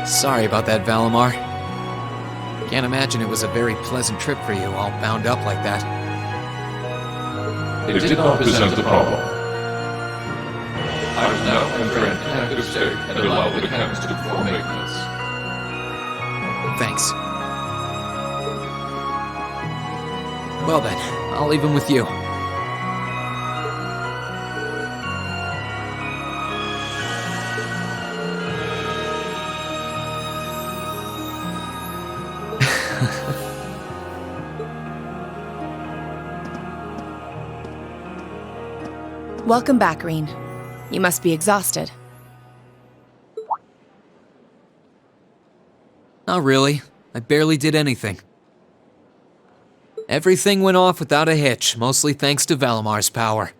Sorry about that, Valimar. Can't imagine it was a very pleasant trip for you, all bound up like that. It did not present a problem. I will now enter an inactive state and allow the cannons to perform maintenance. Thanks. Well then, I'll leave him with you. Welcome back, Rean. You must be exhausted. Not really. I barely did anything. Everything went off without a hitch, mostly thanks to Valimar's power.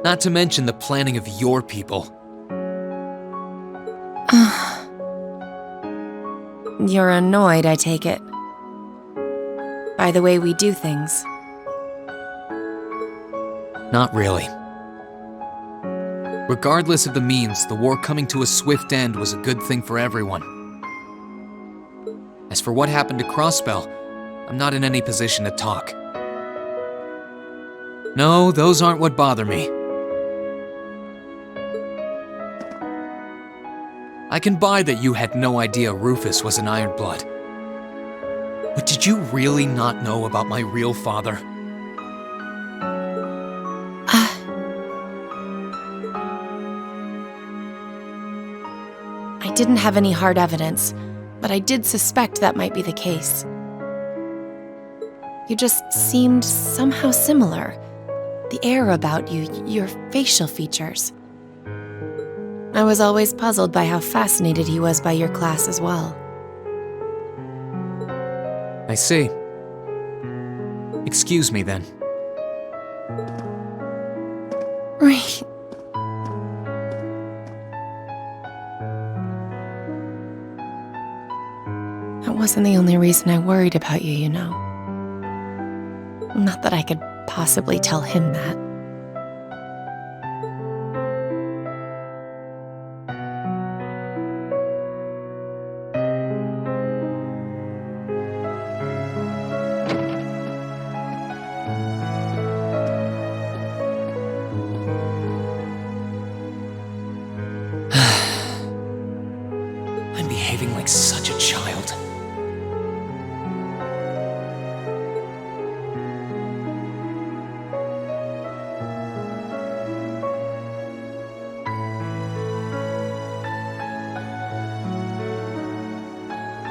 Not to mention the planning of your people. You're annoyed, I take it. By the way we do things. Not really. Regardless of the means, the war coming to a swift end was a good thing for everyone. As for what happened to Crossbell, I'm not in any position to talk. No, those aren't what bother me. I can buy that you had no idea Rufus was an Ironblood. But did you really not know about my real father? I didn't have any hard evidence, but I did suspect that might be the case. You just seemed somehow similar. The air about you, your facial features. I was always puzzled by how fascinated he was by your class as well. I see. Excuse me then. Right. That wasn't the only reason I worried about you, you know. Not that I could possibly tell him that. I'm behaving like such a child.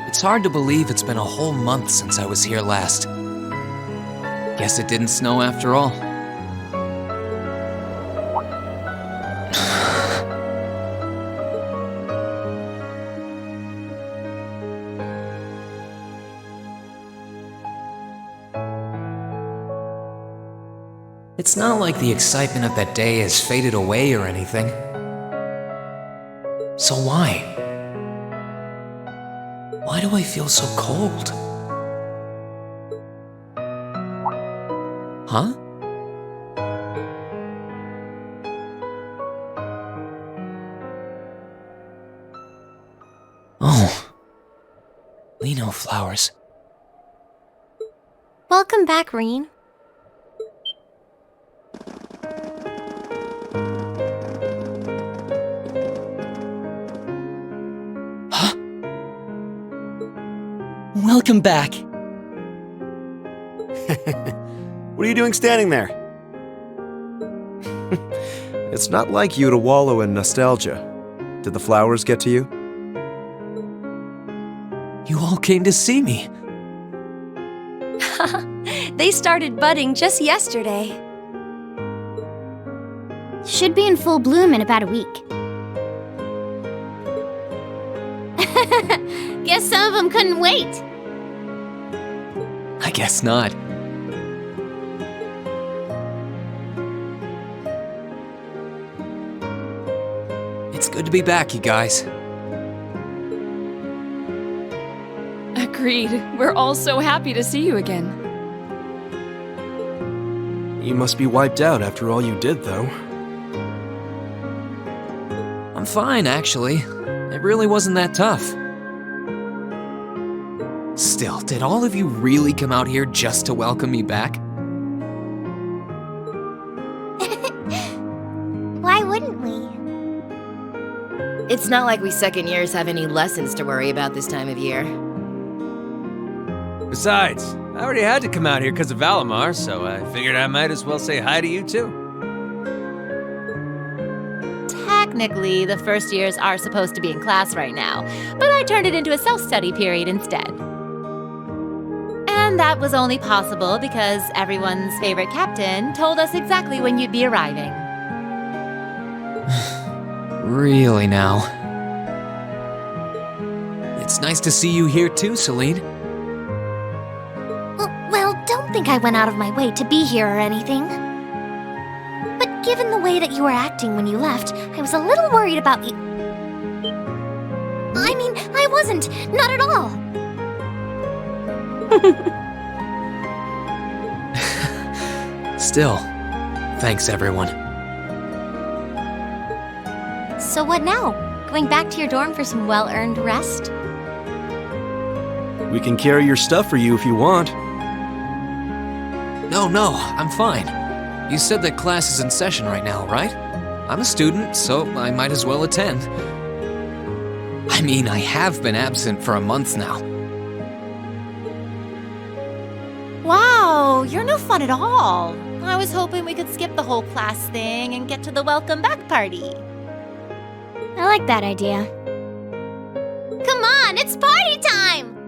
It's hard to believe it's been a whole month since I was here last. Guess it didn't snow after all. It's not like the excitement of that day has faded away or anything. So why? Why do I feel so cold? Huh? Oh. Lino flowers. Welcome back, Rean. Welcome back. What are you doing standing there? It's not like you to wallow in nostalgia. Did the flowers get to you? You all came to see me. They started budding just yesterday. Should be in full bloom in about a week. Guess some of them couldn't wait. I guess not. It's good to be back, you guys. Agreed. We're all so happy to see you again. You must be wiped out after all you did, though. I'm fine, actually. It really wasn't that tough. Still, did all of you really come out here just to welcome me back? Why wouldn't we? It's not like we second years have any lessons to worry about this time of year. Besides, I already had to come out here because of Valimar, so I figured I might as well say hi to you too. Technically, the first years are supposed to be in class right now, but I turned it into a self-study period instead. And that was only possible because everyone's favorite captain told us exactly when you'd be arriving. Really now? It's nice to see you here too, Celine. Well, don't think I went out of my way to be here or anything. But given the way that you were acting when you left, I was a little worried about you. I mean, I wasn't. Not at all. Still, thanks everyone. So what now? Going back to your dorm for some well-earned rest? We can carry your stuff for you if you want. No, I'm fine. You said that class is in session right now, right? I'm a student, so I might as well attend. I mean, I have been absent for a month now. Wow, you're no fun at all. I was hoping we could skip the whole class thing and get to the welcome back party. I like that idea. Come on, it's party time!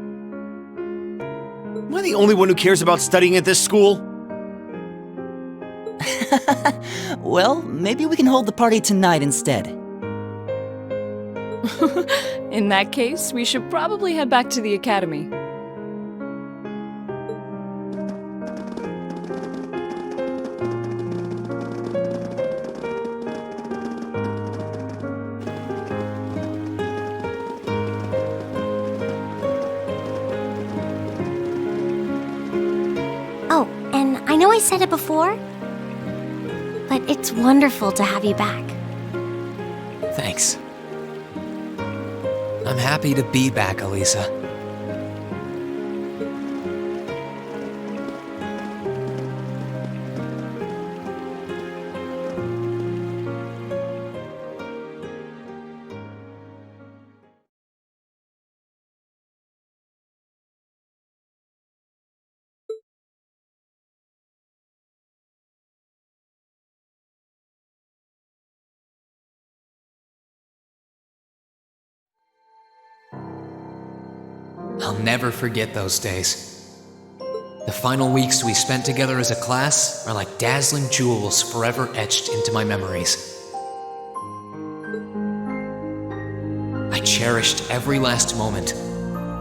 Am I the only one who cares about studying at this school? Well, maybe we can hold the party tonight instead. In that case, we should probably head back to the academy. Oh, and I know I said it before, but it's wonderful to have you back. Thanks. I'm happy to be back, Elisa. I'll never forget those days. The final weeks we spent together as a class are like dazzling jewels forever etched into my memories. I cherished every last moment.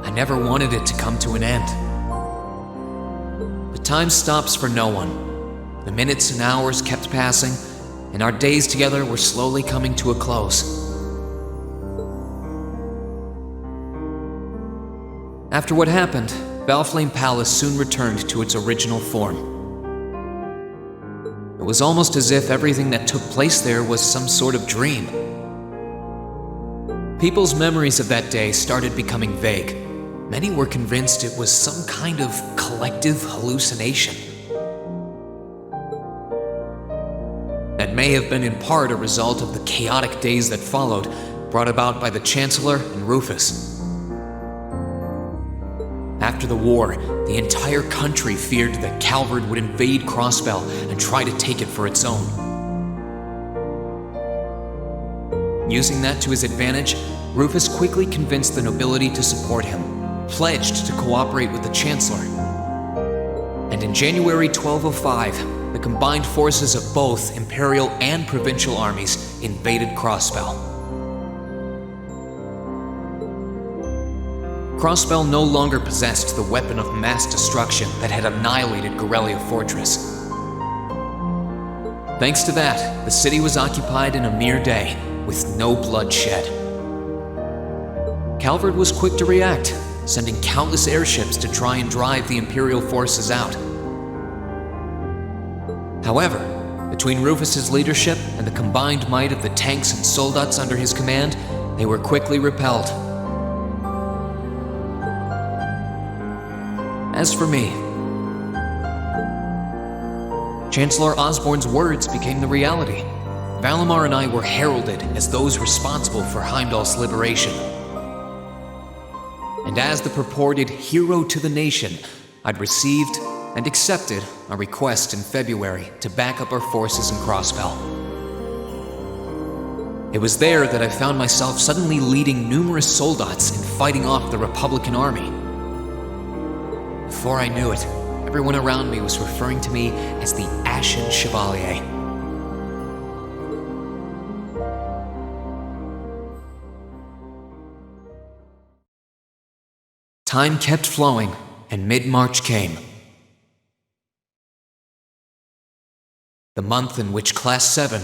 I never wanted it to come to an end. But time stops for no one. The minutes and hours kept passing, and our days together were slowly coming to a close. After what happened, Valflame Palace soon returned to its original form. It was almost as if everything that took place there was some sort of dream. People's memories of that day started becoming vague. Many were convinced it was some kind of collective hallucination. That may have been in part a result of the chaotic days that followed, brought about by the Chancellor and Rufus. After the war, the entire country feared that Calvard would invade Crossbell and try to take it for its own. Using that to his advantage, Rufus quickly convinced the nobility to support him, pledged to cooperate with the Chancellor. And in January 1205, the combined forces of both Imperial and Provincial armies invaded Crossbell. Crossbell no longer possessed the weapon of mass destruction that had annihilated Gorelia Fortress. Thanks to that, the city was occupied in a mere day, with no blood shed. Calvard was quick to react, sending countless airships to try and drive the Imperial forces out. However, between Rufus's leadership and the combined might of the tanks and soldats under his command, they were quickly repelled. As for me, Chancellor Osborne's words became the reality. Valimar and I were heralded as those responsible for Heimdall's liberation. And as the purported hero to the nation, I'd received and accepted a request in February to back up our forces in Crossfell. It was there that I found myself suddenly leading numerous soldats and fighting off the Republican army. Before I knew it, everyone around me was referring to me as the Ashen Chevalier. Time kept flowing, and mid-March came. The month in which Class 7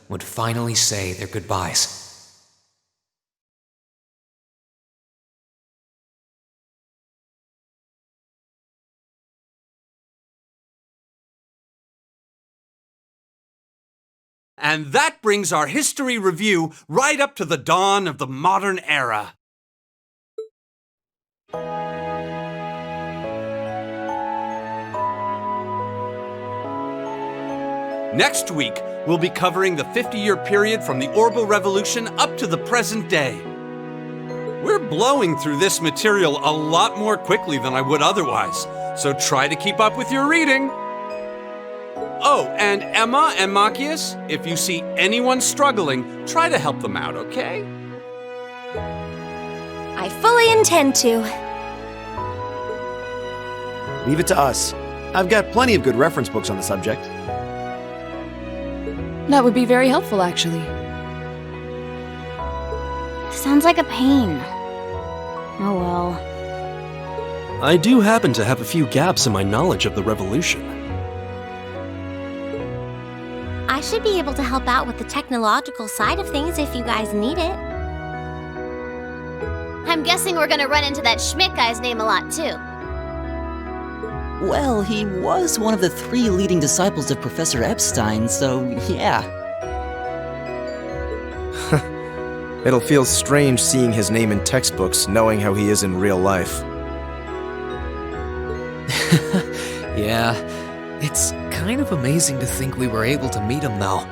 would finally say their goodbyes. And that brings our history review right up to the dawn of the modern era. Next week, we'll be covering the 50-year period from the Orbital Revolution up to the present day. We're blowing through this material a lot more quickly than I would otherwise, so try to keep up with your reading. Oh, and Emma and Machias, if you see anyone struggling, try to help them out, okay? I fully intend to. Leave it to us. I've got plenty of good reference books on the subject. That would be very helpful, actually. Sounds like a pain. Oh well. I do happen to have a few gaps in my knowledge of the Revolution. I should be able to help out with the technological side of things if you guys need it. I'm guessing we're gonna run into that Schmidt guy's name a lot too. Well, he was one of the 3 leading disciples of Professor Epstein, so yeah. It'll feel strange seeing his name in textbooks, knowing how he is in real life. Yeah, it's kind of amazing to think we were able to meet him, though.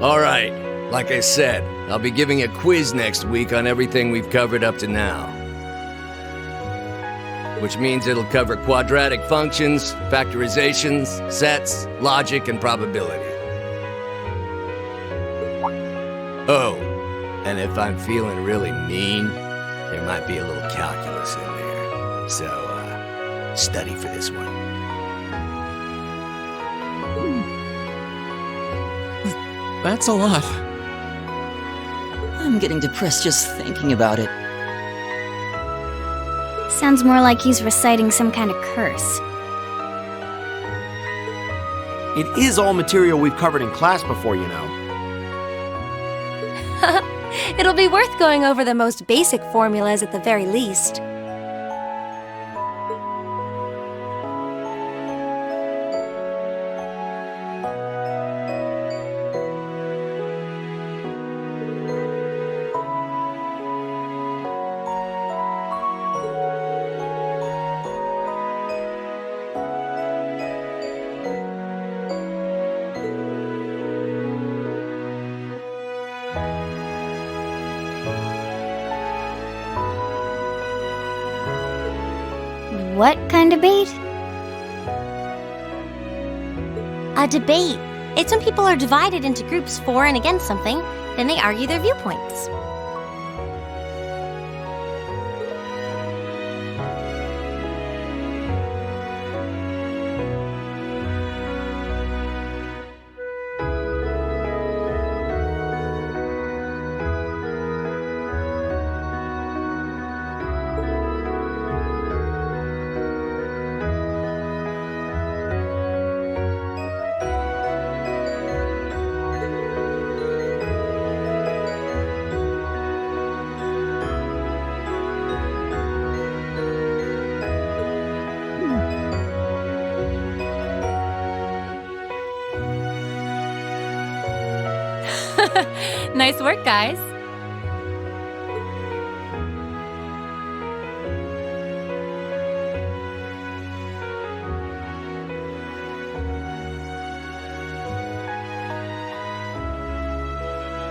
All right, like I said, I'll be giving a quiz next week on everything we've covered up to now. Which means it'll cover quadratic functions, factorizations, sets, logic, and probability. Oh, and if I'm feeling really mean, there might be a little calculus in there. So, study for this one. That's a lot. I'm getting depressed just thinking about it. Sounds more like he's reciting some kind of curse. It is all material we've covered in class before, you know. It'll be worth going over the most basic formulas at the very least. What kind of debate? A debate. It's when people are divided into groups for and against something, then they argue their viewpoints. Nice work, guys.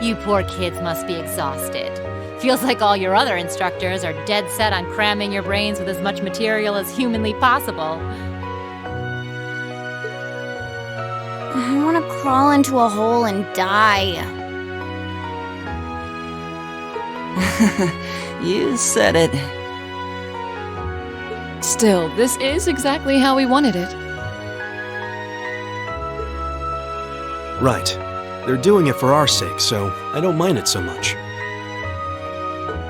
You poor kids must be exhausted. Feels like all your other instructors are dead set on cramming your brains with as much material as humanly possible. I want to crawl into a hole and die. You said it. Still, this is exactly how we wanted it. Right. They're doing it for our sake, so I don't mind it so much.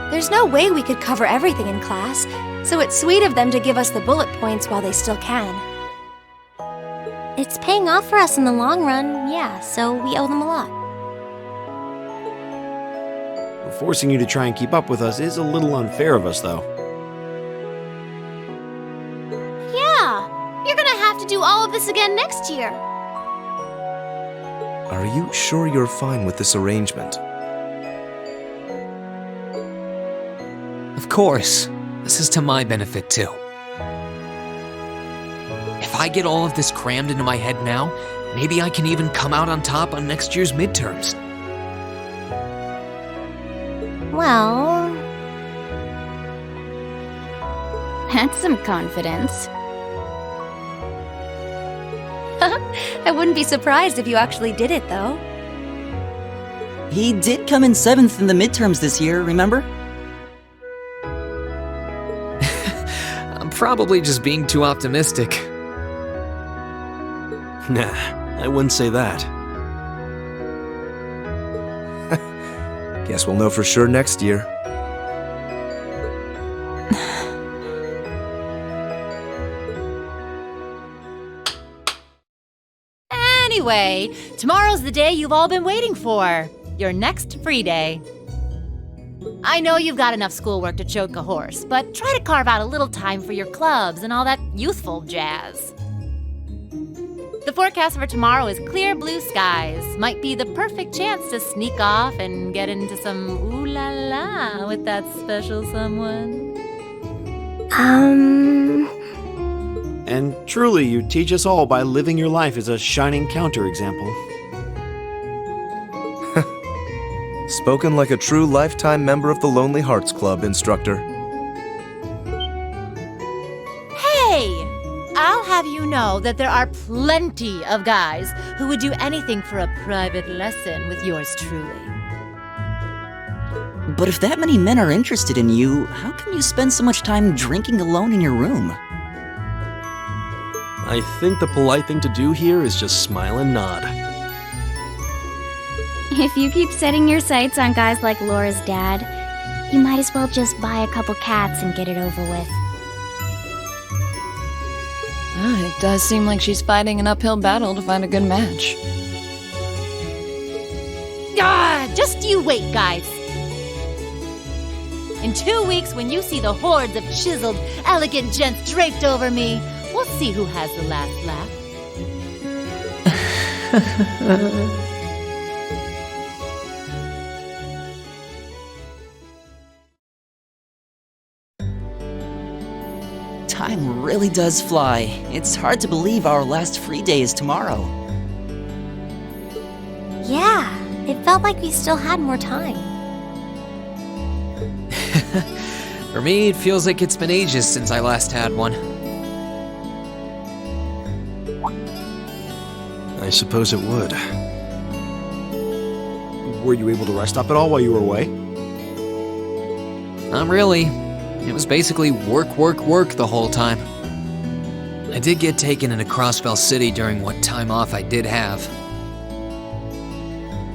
There's no way we could cover everything in class, so it's sweet of them to give us the bullet points while they still can. It's paying off for us in the long run, yeah, so we owe them a lot. Forcing you to try and keep up with us is a little unfair of us, though. Yeah, you're gonna have to do all of this again next year. Are you sure you're fine with this arrangement? Of course. This is to my benefit, too. If I get all of this crammed into my head now, maybe I can even come out on top on next year's midterms. Well, That's some confidence. I wouldn't be surprised if you actually did it, though. He did come in 7th in the midterms this year, remember? I'm probably just being too optimistic. Nah, I wouldn't say that. Guess we'll know for sure next year. Anyway, tomorrow's the day you've all been waiting for. Your next free day. I know you've got enough schoolwork to choke a horse, but try to carve out a little time for your clubs and all that youthful jazz. The forecast for tomorrow is clear blue skies. Might be the perfect chance to sneak off and get into some ooh la la with that special someone. And truly, you teach us all by living your life as a shining counterexample. Spoken like a true lifetime member of the Lonely Hearts Club, instructor. Hey! I'll have you know that there are plenty of guys who would do anything for a private lesson with yours truly. But if that many men are interested in you, how can you spend so much time drinking alone in your room? I think the polite thing to do here is just smile and nod. If you keep setting your sights on guys like Laura's dad, You might as well just buy a couple cats and get it over with. It does seem like she's fighting an uphill battle to find a good match. Just you wait, guys. In 2 weeks, when you see the hordes of chiseled, elegant gents draped over me, we'll see who has the last laugh. Time really does fly. It's hard to believe our last free day is tomorrow. Yeah, it felt like we still had more time. For me, it feels like it's been ages since I last had one. I suppose it would. Were you able to rest up at all while you were away? Not really. It was basically work, work, work the whole time. I did get taken into Crossbell City during what time off I did have.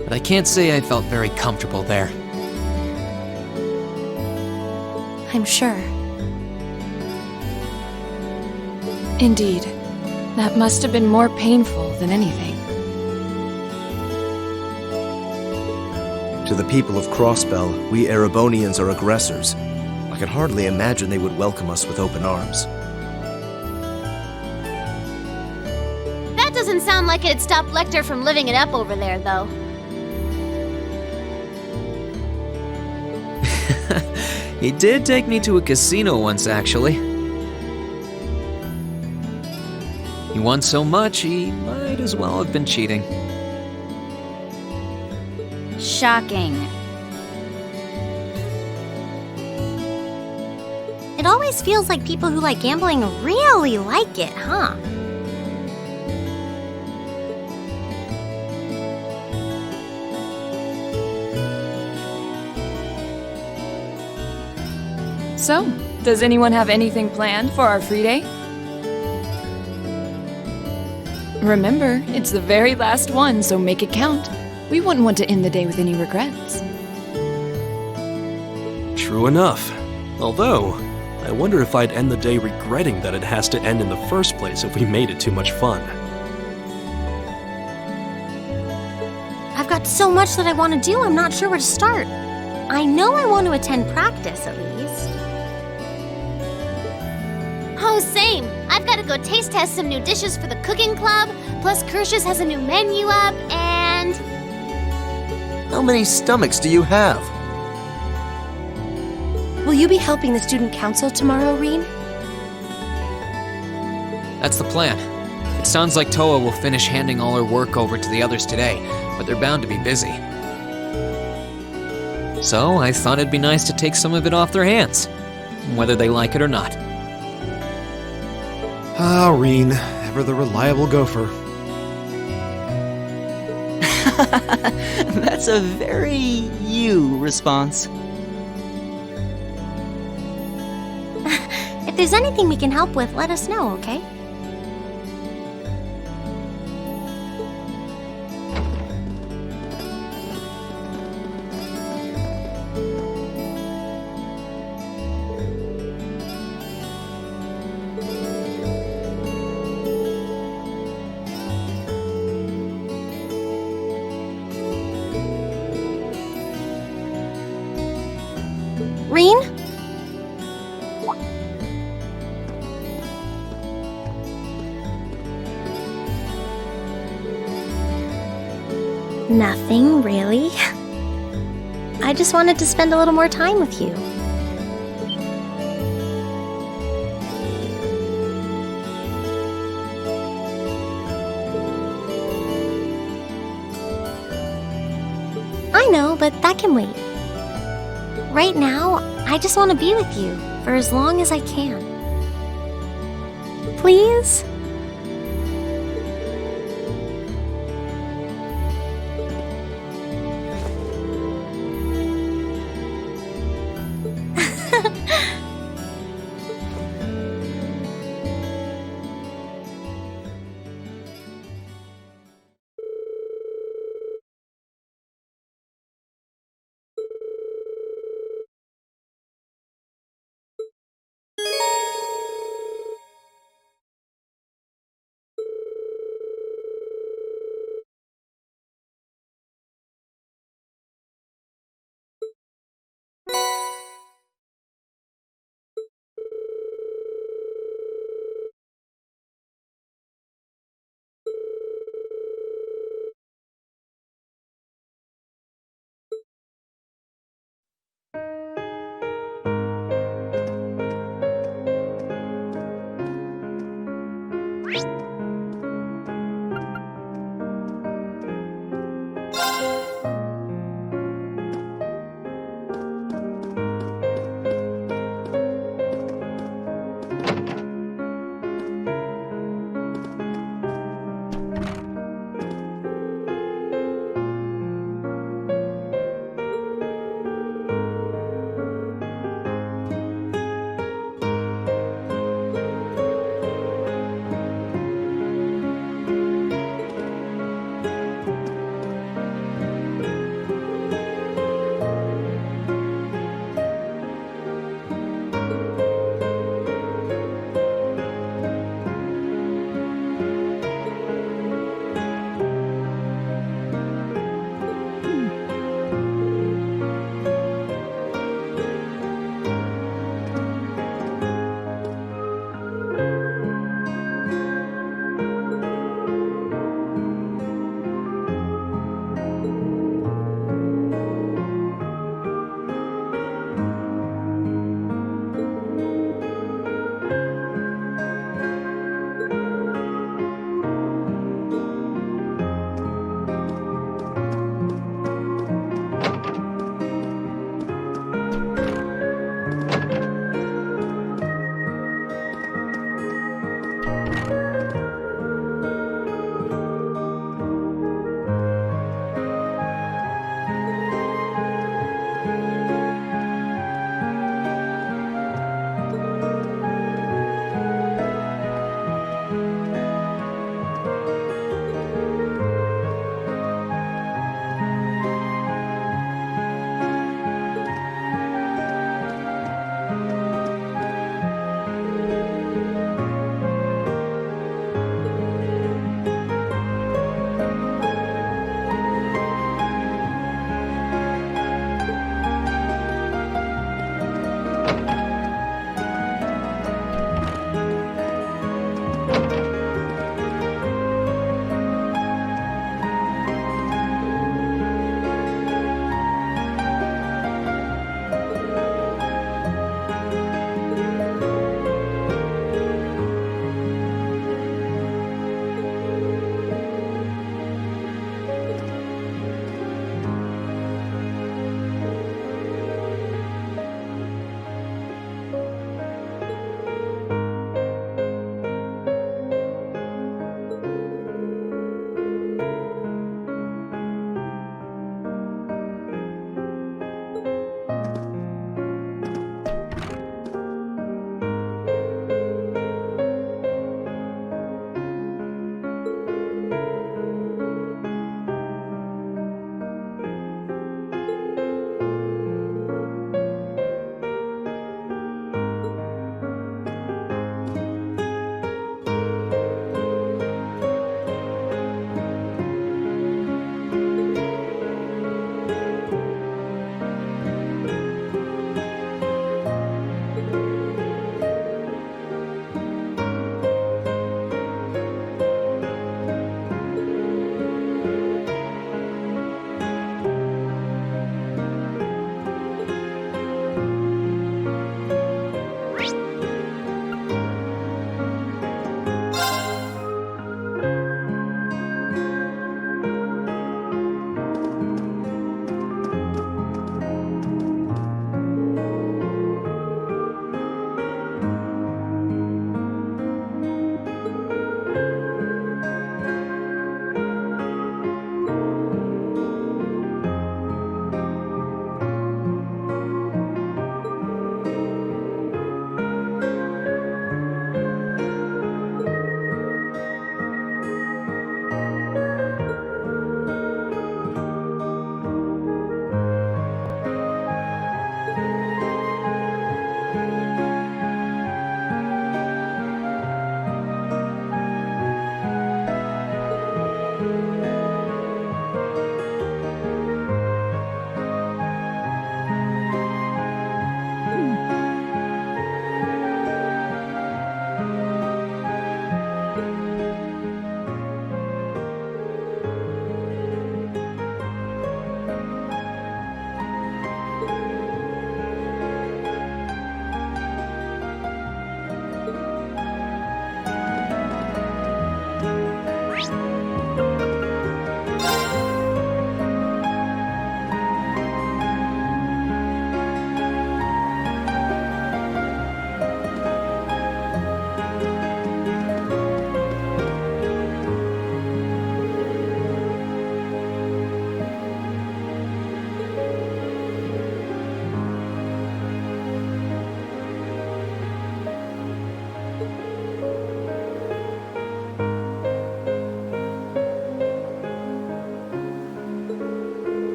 But I can't say I felt very comfortable there. I'm sure. Indeed. That must have been more painful than anything. To the people of Crossbell, we Erebonians are aggressors. I can hardly imagine they would welcome us with open arms. That doesn't sound like it'd stop Lecter from living it up over there, though. He did take me to a casino once, actually. He won so much, he might as well have been cheating. Shocking. It always feels like people who like gambling really like it, huh? So, does anyone have anything planned for our free day? Remember, it's the very last one, so make it count. We wouldn't want to end the day with any regrets. True enough. Although, I wonder if I'd end the day regretting that it has to end in the first place if we made it too much fun. I've got so much that I want to do, I'm not sure where to start. I know I want to attend practice, at least. Oh, same. I've got to go taste test some new dishes for the cooking club, plus Kirsch's has a new menu up, and... How many stomachs do you have? Will you be helping the student council tomorrow, Rean? That's the plan. It sounds like Toa will finish handing all her work over to the others today, but they're bound to be busy. So I thought it'd be nice to take some of it off their hands, whether they like it or not. Ah, Rean, ever the reliable gopher. That's a very you response. If there's anything we can help with, let us know, okay? Rean? Nothing, really. I just wanted to spend a little more time with you. I know, but that can wait. Right now, I just want to be with you for as long as I can. Please?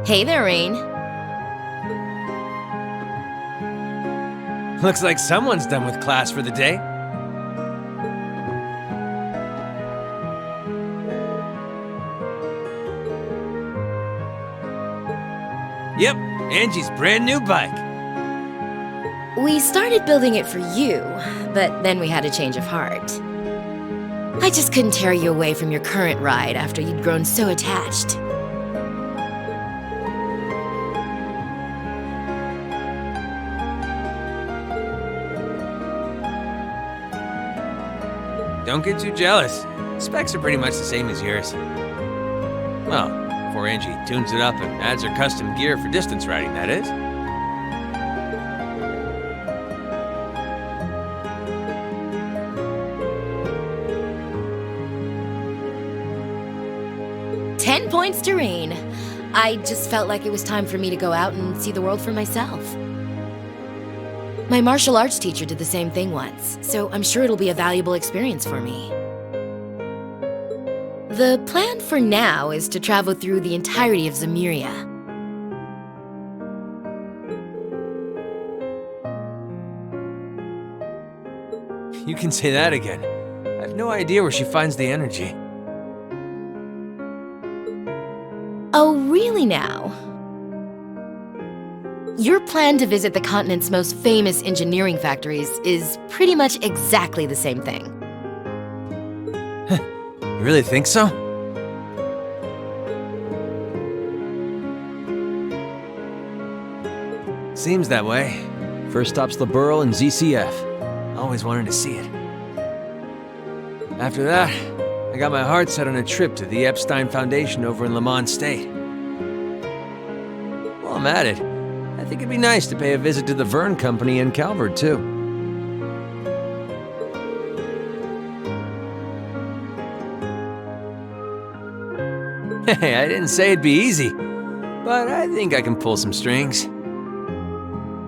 Hey there, Rean. Looks like someone's done with class for the day. Yep, Angie's brand new bike. We started building it for you, but then we had a change of heart. I just couldn't tear you away from your current ride after you'd grown so attached. Don't get too jealous. Specs are pretty much the same as yours. Well, before Angie tunes it up and adds her custom gear for distance riding, that is. "10 points to Rean. I just felt like it was time for me to go out and see the world for myself. My martial arts teacher did the same thing once, so I'm sure it'll be a valuable experience for me. The plan for now is to travel through the entirety of Zemuria. You can say that again. I have no idea where she finds the energy. Oh, really now? Your plan to visit the continent's most famous engineering factories is pretty much exactly the same thing. You really think so? Seems that way. First stop's the Burl and ZCF. Always wanted to see it. After that, I got my heart set on a trip to the Epstein Foundation over in Lamont State. While I'm at it, I think it'd be nice to pay a visit to the Verne Company in Calvert, too. Hey, I didn't say it'd be easy, but I think I can pull some strings.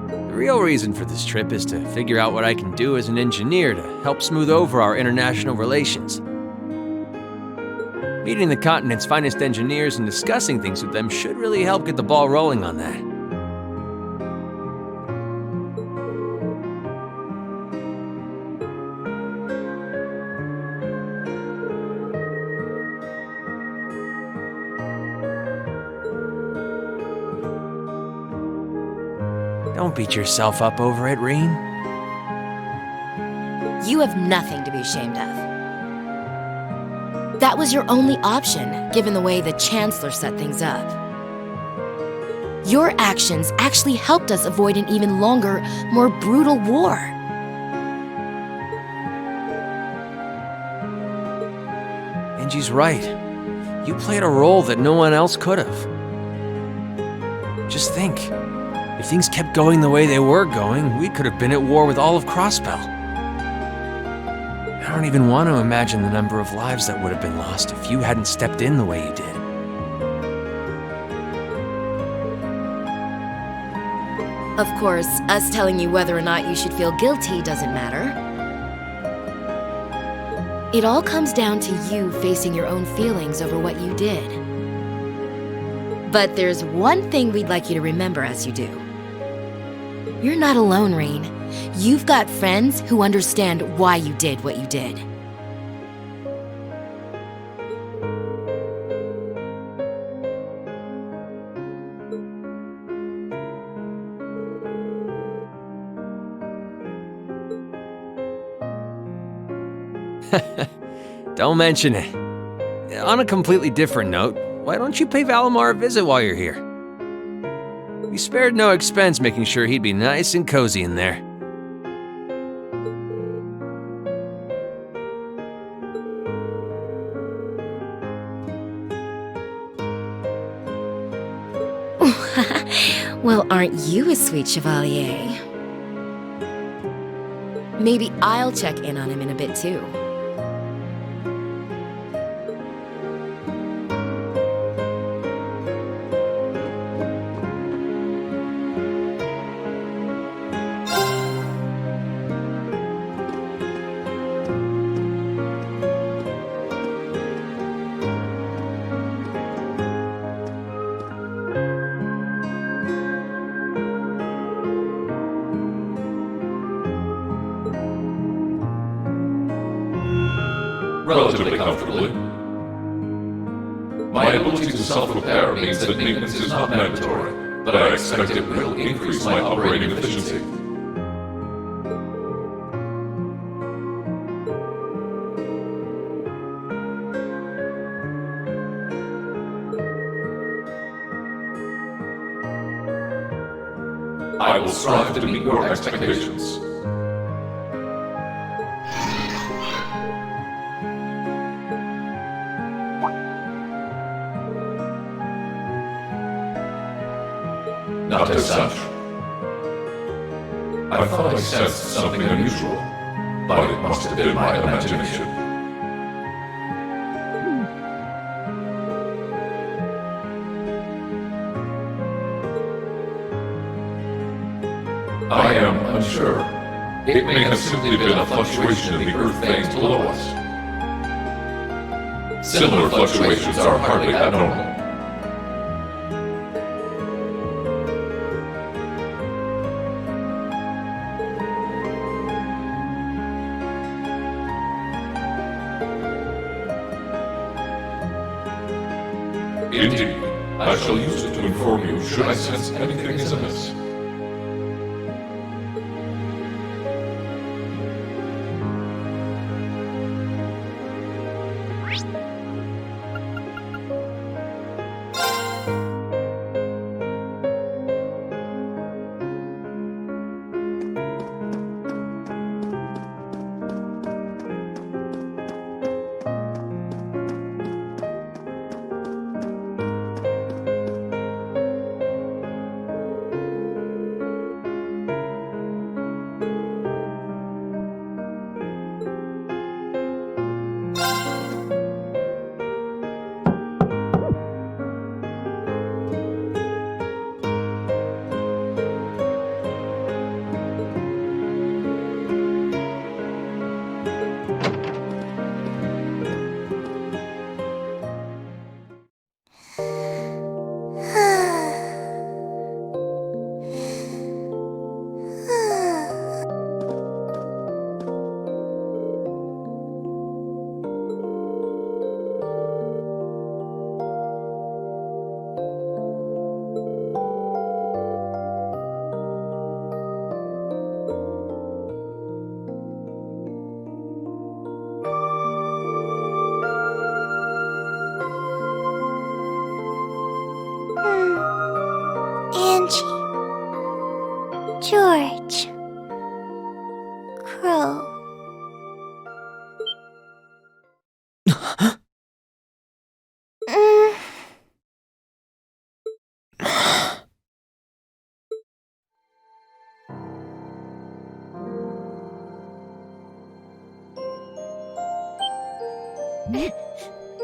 The real reason for this trip is to figure out what I can do as an engineer to help smooth over our international relations. Meeting the continent's finest engineers and discussing things with them should really help get the ball rolling on that. Don't beat yourself up over it, Rean. You have nothing to be ashamed of. That was your only option, given the way the Chancellor set things up. Your actions actually helped us avoid an even longer, more brutal war. Angie's right. You played a role that no one else could have. Just think, if things kept going the way they were going, we could have been at war with all of Crossbell. I don't even want to imagine the number of lives that would have been lost if you hadn't stepped in the way you did. Of course, us telling you whether or not you should feel guilty doesn't matter. It all comes down to you facing your own feelings over what you did. But there's one thing we'd like you to remember as you do. You're not alone, Rean. You've got friends who understand why you did what you did. Don't mention it. On a completely different note, why don't you pay Valimar a visit while you're here? We spared no expense making sure he'd be nice and cozy in there. Well, aren't you a sweet chevalier? Maybe I'll check in on him in a bit, too. Relatively comfortably. My ability to self-repair means that maintenance is not mandatory, but I expect it will increase my operating efficiency. I will strive to meet your expectations. Not as such. I thought I sensed something unusual, but it must have been my imagination. I am unsure. It may have simply been a fluctuation in the earth veins below us. Similar fluctuations are hardly abnormal. Indeed, I shall use it to inform you should I sense anything is amiss. George. Crow.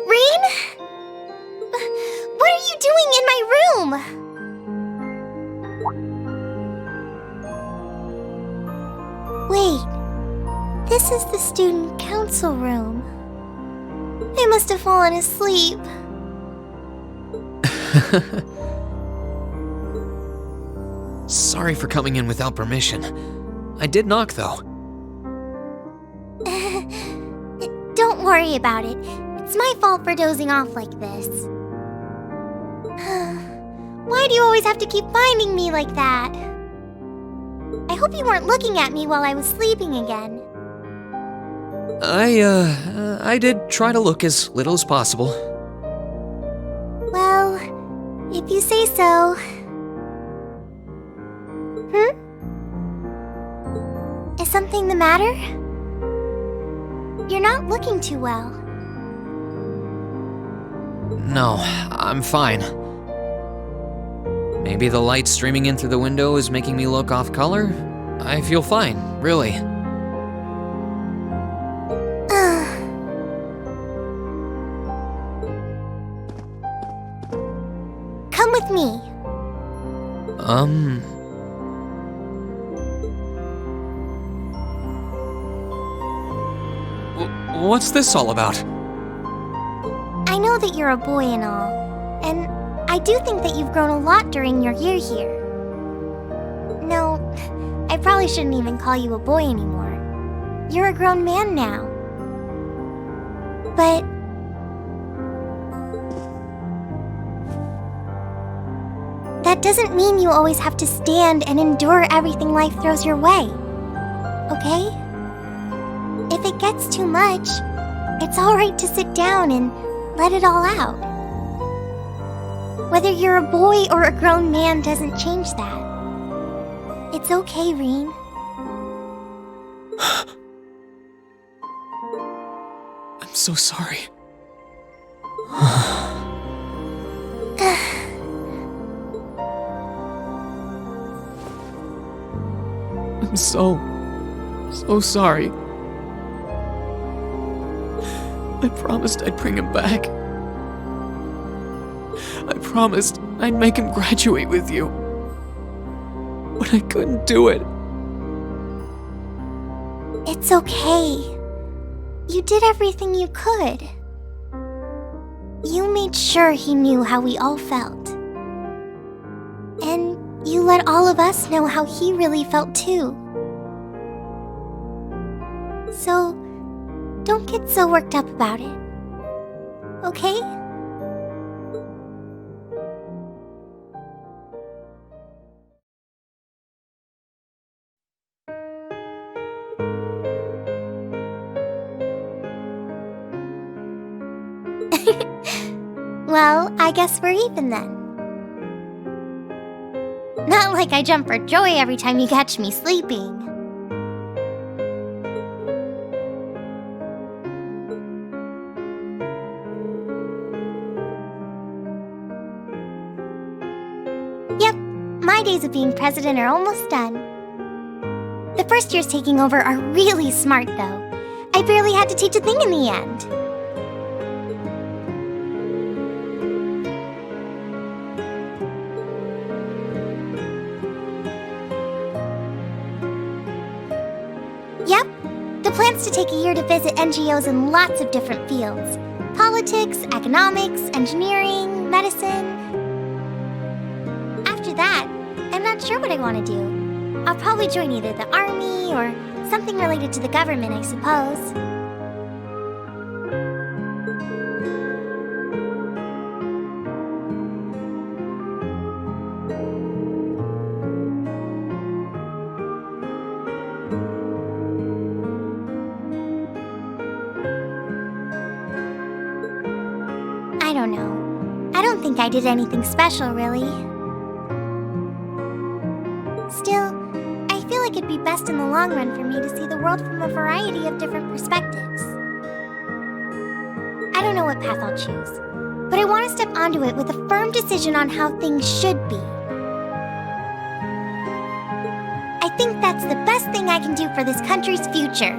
Rean? What are you doing in my room? Wait, this is the student council room. I must have fallen asleep. Sorry for coming in without permission. I did knock, though. Don't worry about it. It's my fault for dozing off like this. Why do you always have to keep finding me like that? I hope you weren't looking at me while I was sleeping again. I did try to look as little as possible. Well, if you say so. Is something the matter? You're not looking too well. No, I'm fine. Maybe the light streaming in through the window is making me look off color? I feel fine, really. Come with me. What's this all about? I know that you're a boy and all, and I do think that you've grown a lot during your year here. No, I probably shouldn't even call you a boy anymore. You're a grown man now. But that doesn't mean you always have to stand and endure everything life throws your way. Okay? If it gets too much, it's alright to sit down and let it all out. Whether you're a boy or a grown man doesn't change that. It's okay, Rean. I'm so sorry. I'm so sorry. I promised I'd bring him back. I promised I'd make him graduate with you. But I couldn't do it. It's okay. You did everything you could. You made sure he knew how we all felt. And you let all of us know how he really felt too. So, don't get so worked up about it. Okay? Well, I guess we're even then. Not like I jump for joy every time you catch me sleeping. Yep, my days of being president are almost done. The first years taking over are really smart, though. I barely had to teach a thing in the end. Yep, the plan's to take a year to visit NGOs in lots of different fields. Politics, economics, engineering, medicine. After that, I'm not sure what I want to do. I'll probably join either the army or something related to the government, I suppose. I don't know. I don't think I did anything special, really. Still, I feel like it'd be best in the long run for me to see the world from a variety of different perspectives. I don't know what path I'll choose, but I want to step onto it with a firm decision on how things should be. I think that's the best thing I can do for this country's future.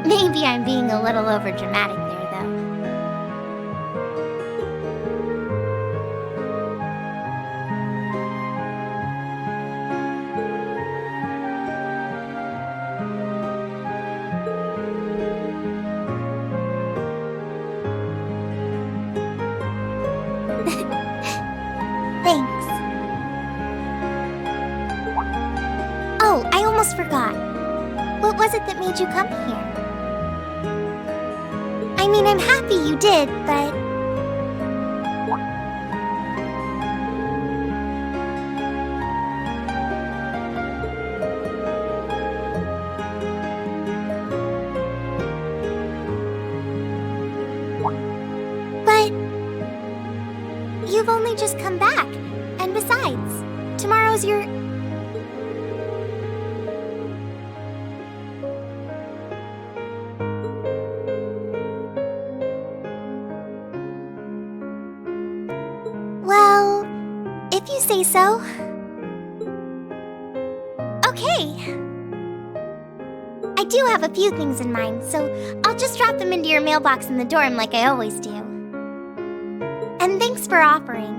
Maybe I'm being a little overdramatic there, though. Thanks. Oh, I almost forgot. What was it that made you come here? I mean, I'm happy you did, but... But... You've only just come back. And besides, tomorrow's your... Well, if you say so. Okay. I do have a few things in mind, so I'll just drop them into your mailbox in the dorm like I always do. And thanks for offering.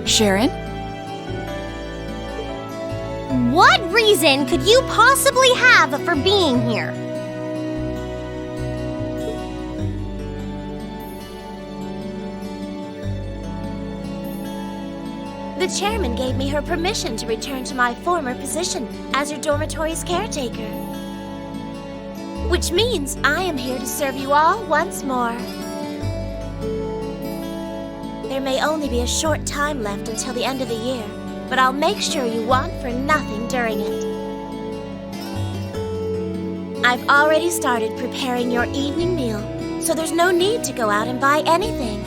Sharon? What reason could you possibly have for being here? The chairman gave me her permission to return to my former position as your dormitory's caretaker. Which means I am here to serve you all once more. There may only be a short time left until the end of the year, but I'll make sure you want for nothing during it. I've already started preparing your evening meal, so there's no need to go out and buy anything.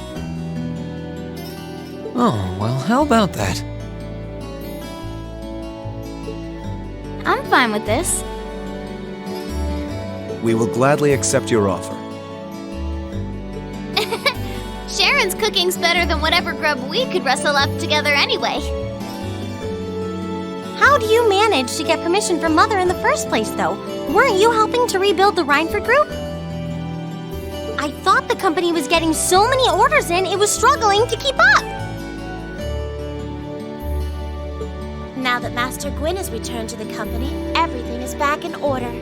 Oh, well, how about that? I'm fine with this. We will gladly accept your offer. Sharon's cooking's better than whatever grub we could rustle up together anyway. How do you manage to get permission from Mother in the first place, though? Weren't you helping to rebuild the Rhineford group? I thought the company was getting so many orders in, it was struggling to keep up. Now that Master Gwyn has returned to the company, everything is back in order.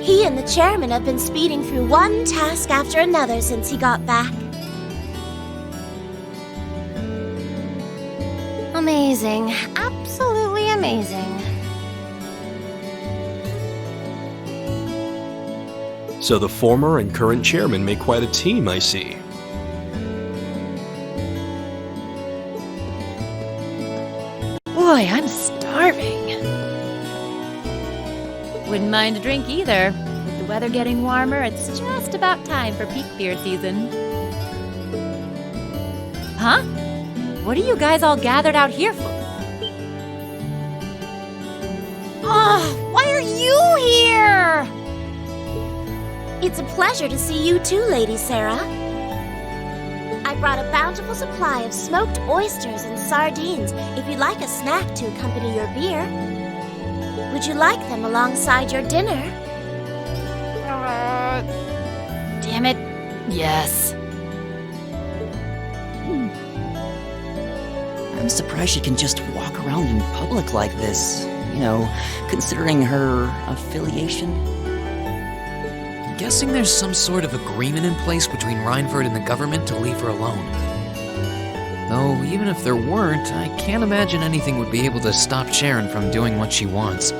He and the chairman have been speeding through one task after another since he got back. Amazing. Absolutely amazing. So the former and current chairman make quite a team, I see. Boy, I'm starving. Wouldn't mind a drink either. With the weather getting warmer, it's just about time for peak beer season. Huh? What are you guys all gathered out here for? Oh, why are you here? It's a pleasure to see you too, Lady Sarah. I brought a bountiful supply of smoked oysters and sardines if you'd like a snack to accompany your beer. Would you like them alongside your dinner? Damn it. Yes. I'm surprised she can just walk around in public like this. You know, considering her affiliation. I'm guessing there's some sort of agreement in place between Rhineford and the government to leave her alone. Though, even if there weren't, I can't imagine anything would be able to stop Sharon from doing what she wants.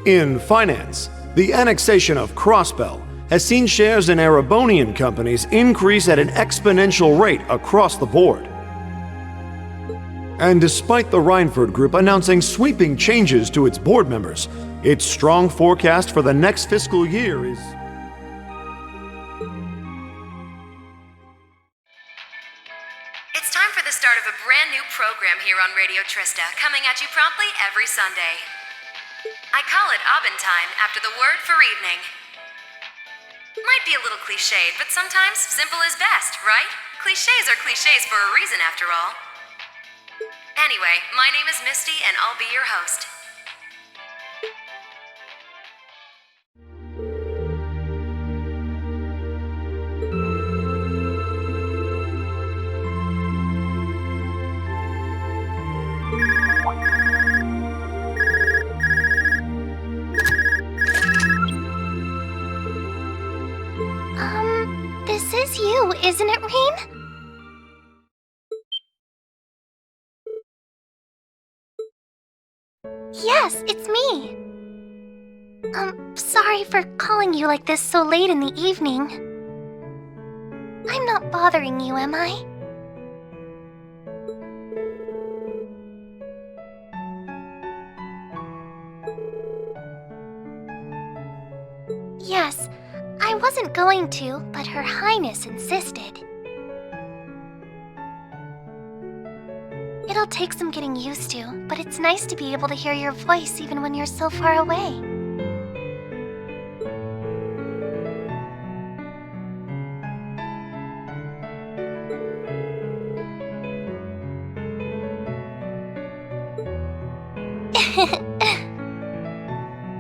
In finance, the annexation of Crossbell has seen shares in Erebonian companies increase at an exponential rate across the board. And despite the Reinford Group announcing sweeping changes to its board members, its strong forecast for the next fiscal year is... It's time for the start of a brand new program here on Radio Trista, coming at you promptly every Sunday. I call it Aubin Time after the word for evening. Might be a little cliched, but sometimes simple is best, right? Clichés are clichés for a reason, after all. Anyway, my name is Misty, and I'll be your host. This is you, isn't it, Rean? Yes, it's me. Sorry for calling you like this so late in the evening. I'm not bothering you, am I? Yes, I wasn't going to, but Her Highness insisted. It'll take some getting used to, but it's nice to be able to hear your voice even when you're so far away.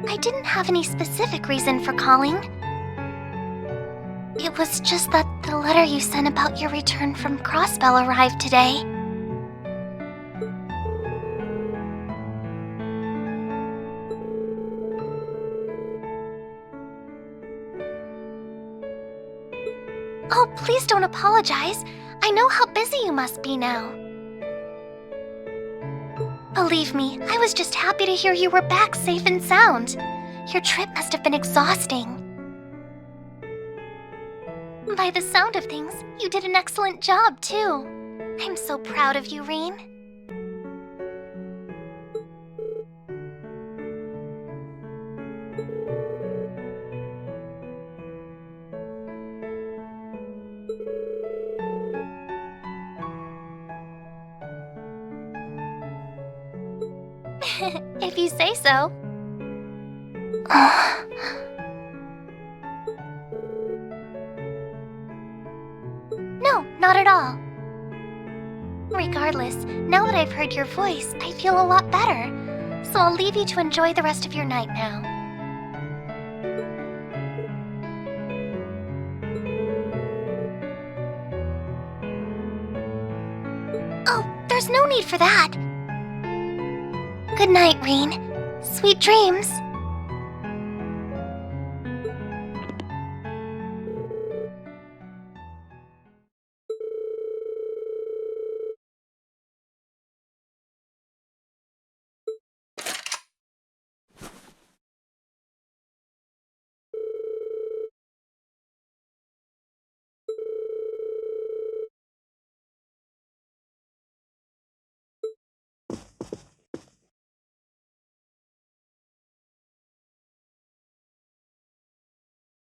I didn't have any specific reason for calling. It was just that the letter you sent about your return from Crossbell arrived today. Oh, please don't apologize. I know how busy you must be now. Believe me, I was just happy to hear you were back safe and sound. Your trip must have been exhausting. By the sound of things, you did an excellent job, too. I'm so proud of you, Rean. If you say so. No, not at all. Regardless, now that I've heard your voice, I feel a lot better. So I'll leave you to enjoy the rest of your night now. Oh, there's no need for that. Good night, Rean. Sweet dreams.